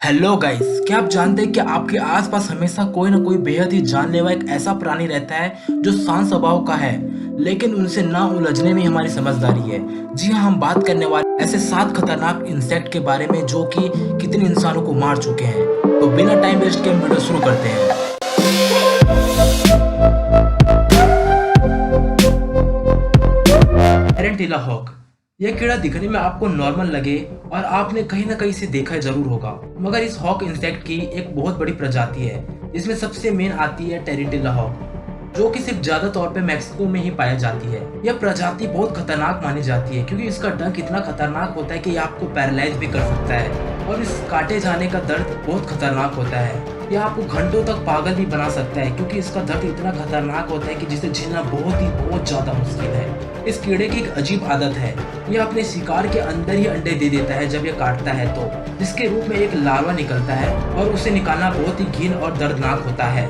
Hello guys, क्या आप जानते हैं कि आपके आसपास हमेशा कोई ना कोई बेहद ही जानलेवा एक ऐसा प्राणी रहता है जो शांत स्वभाव का है, लेकिन उनसे ना उलझने में हमारी समझदारी है। जी हाँ, हम बात करने वाले ऐसे 7 खतरनाक इंसेक्ट के बारे में जो कि कितने इंसानों को मार चुके हैं। तो बिना टाइम वेस्ट के हम वीडियो शुरू करते हैं। टैरेंटिला हॉक। यह कीड़ा दिखने में आपको नॉर्मल लगे और आपने कहीं ना कहीं इसे देखा जरूर होगा, मगर इस हॉक इंसेक्ट की एक बहुत बड़ी प्रजाति है जिसमें सबसे मेन आती है टैरेंटिला हॉक, जो कि सिर्फ ज्यादा तौर पे मैक्सिको में ही पाई जाती है। यह प्रजाति बहुत खतरनाक मानी जाती है क्योंकि इसका डंक इतना खतरनाक होता है कि यह आपको पैरालाइज भी कर सकता है और इस काटे जाने का दर्द बहुत खतरनाक होता है। यह आपको घंटों तक पागल भी बना सकता है क्योंकि इसका दर्द इतना खतरनाक होता है कि जिसे झेलना बहुत ज्यादा मुश्किल है। इस कीड़े की एक अजीब आदत है, यह अपने शिकार के अंदर ही अंडे दे देता है जब यह काटता है तो, जिसके रूप में एक लार्वा निकलता है और उसे निकालना बहुत ही घिन और दर्दनाक होता है।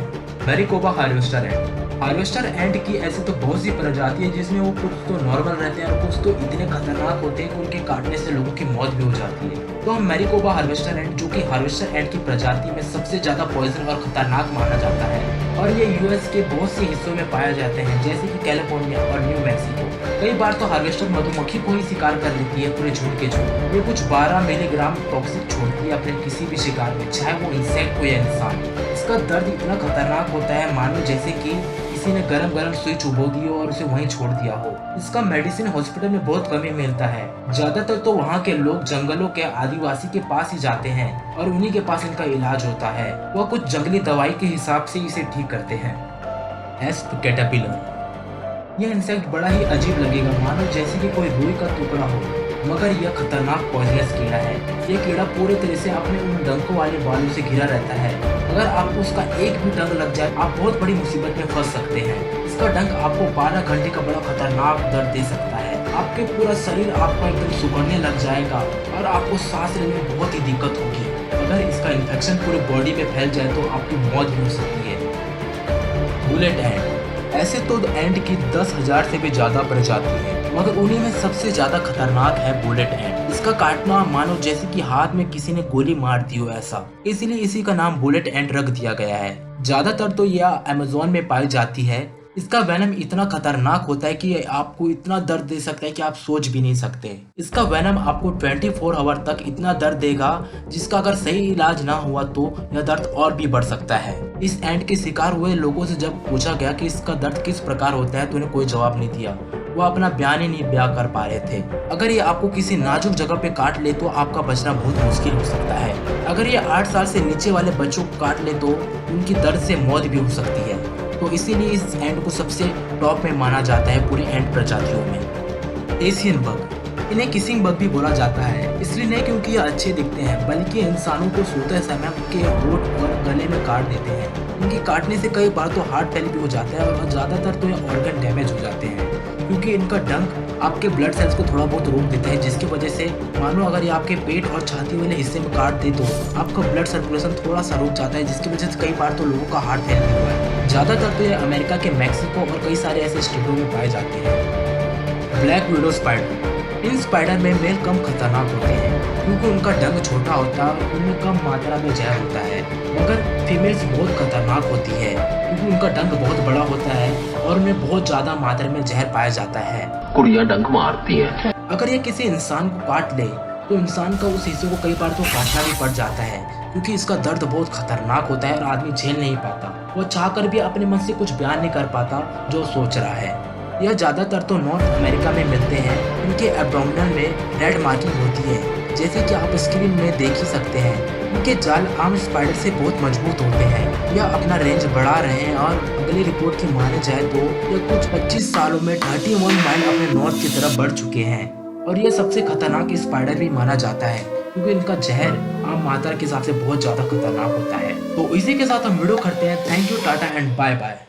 मैरीकोबा हार्वेस्टर एंट। हार्वेस्टर एंट की ऐसे तो बहुत सी प्रजाति है जिसमें वो कुछ तो नॉर्मल रहते हैं और कुछ तो इतने खतरनाक होते हैं कि उनके काटने से लोगों की मौत भी हो जाती है। तो हम मैरीकोबा हार्वेस्टर एंट, जो कि हार्वेस्टर एंट की प्रजाति में सबसे ज्यादा पॉइजन और खतरनाक माना जाता है और ये यूएस के बहुत से हिस्सों में पाए जाते हैं जैसे कि कैलिफोर्निया और न्यू मैक्सिको। कई बार तो हार्वेस्टर मधुमक्खी को ही शिकार कर लेती है पूरे झुंड के झुंड। ये कुछ 12 मिलीग्राम टॉक्सिक छोड़ती है अपने किसी भी शिकार में, चाहे वो इंसेक्ट हो या इंसान। इसका दर्द इतना खतरनाक होता है मानो जैसे कि किसी ने गरम सुई चुभो दी हो और उसे वहीं छोड़ दिया हो। इसका मेडिसिन हॉस्पिटल में बहुत कम ही मिलता है, ज्यादातर तो वहाँ के लोग जंगलों के आदिवासी के पास ही जाते हैं और उन्हीं के पास इनका इलाज होता है। वह कुछ जंगली दवाई के हिसाब से इसे ठीक करते हैं। एस्प कैटरपिलर। यह इंसेक्ट बड़ा ही अजीब लगेगा, मानो जैसे कि कोई रुई का टुकड़ा हो, मगर यह खतरनाक पॉइजनस कीड़ा है। यह कीड़ा पूरे तरह से अपने उन डंकों वाले बालों से घिरा रहता है। अगर आपको उसका एक भी डंक लग जाए आप बहुत बड़ी मुसीबत में फंस सकते हैं। इसका डंक आपको 12 घंटे का बड़ा खतरनाक दर्द दे सकता है। आपके पूरा शरीर आपका एकदम सुखड़ने लग जाएगा और आपको सांस लेने में बहुत ही दिक्कत होगी। अगर इसका इन्फेक्शन पूरे बॉडी में फैल जाए तो आपकी मौत भी हो सकती है। बुलेट एंट। ऐसे तो एंट की 10,000 से भी ज्यादा प्रजाति है, मगर उन्हीं में सबसे ज्यादा खतरनाक है बुलेट एंट। इसका काटना मानो जैसे कि हाथ में किसी ने गोली मार दी हो ऐसा, इसलिए इसी का नाम बुलेट एंट रख दिया गया है। ज्यादातर तो यह अमेज़न में पाई जाती है। इसका वेनम इतना खतरनाक होता है कि आपको इतना दर्द दे सकता है कि आप सोच भी नहीं सकते। इसका वेनम आपको 24 आवर तक इतना दर्द देगा जिसका अगर सही इलाज ना हुआ तो यह दर्द और भी बढ़ सकता है। इस एंट के शिकार हुए लोगों से जब पूछा गया कि इसका दर्द किस प्रकार होता है तो उन्हें कोई जवाब नहीं दिया। वो अपना बयान ही नहीं बयां कर पा रहे थे। अगर ये आपको किसी नाजुक जगह पे काट ले तो आपका बचना बहुत मुश्किल हो सकता है। अगर ये 8 साल से नीचे वाले बच्चों को काट ले तो उनकी दर्द से मौत भी हो सकती है। तो इसीलिए इस एंट को सबसे टॉप में माना जाता है पूरी एंट प्रजातियों में। Asian bug. इन्हें किसिंग बग भी बोला जाता है, इसलिए नहीं क्योंकि ये अच्छे दिखते हैं बल्कि इंसानों को सोते समय उनके होंठ और गले में काट देते हैं। इनके काटने से कई बार तो हार्ट फेल भी हो जाता है और ज्यादातर तो ये ऑर्गन डैमेज हो जाते हैं क्योंकि इनका डंक आपके ब्लड सेल्स को थोड़ा बहुत रोक देता है, जिसकी वजह से मानो अगर ये आपके पेट और छाती वाले हिस्से में काट दे तो आपका ब्लड सर्कुलेशन थोड़ा सा रुक जाता है, जिसकी वजह से कई बार तो लोगों का हार्ट फेल भी हुआ है। ज्यादातर तो ये अमेरिका के मैक्सिको और कई सारे ऐसे स्टेटों में पाए जाते हैं। Black widow spider. इन स्पाइडर में मेल कम खतरनाक होते हैं क्योंकि उनका डंक छोटा होता है और उनमें कम मात्रा में जहर होता है, मगर फीमेल्स बहुत खतरनाक होती है क्योंकि उनका डंक बहुत बड़ा होता है और उनमें बहुत ज्यादा मात्रा में जहर पाया जाता है। कुड़िया डंक मारती है। अगर ये किसी इंसान को काट ले तो इंसान का उस हिस्से को कई बार तो काटना भी पड़ जाता है क्योंकि इसका दर्द बहुत खतरनाक होता है और आदमी झेल नहीं पाता। वो चाहकर भी अपने मन से कुछ बयान नहीं कर पाता जो सोच रहा है। यह ज्यादातर तो नॉर्थ अमेरिका में मिलते हैं। इनके एब्डोमिनल में रेड मार्किंग होती है, जैसे कि आप स्क्रीन में देख ही सकते हैं। इनके जाल आम स्पाइडर से बहुत मजबूत होते हैं। यह अपना रेंज बढ़ा रहे हैं और अगली रिपोर्ट की माने जाए तो यह कुछ 25 सालों में 31 माइल अपने नॉर्थ की तरफ बढ़ चुके हैं और यह सबसे खतरनाक स्पाइडर भी माना जाता है क्योंकि इनका जहर आम मात्रा के हिसाब से बहुत ज्यादा खतरनाक होता है। तो इसी के साथ हम वीडियो करते हैं। Thank you, tata and bye bye.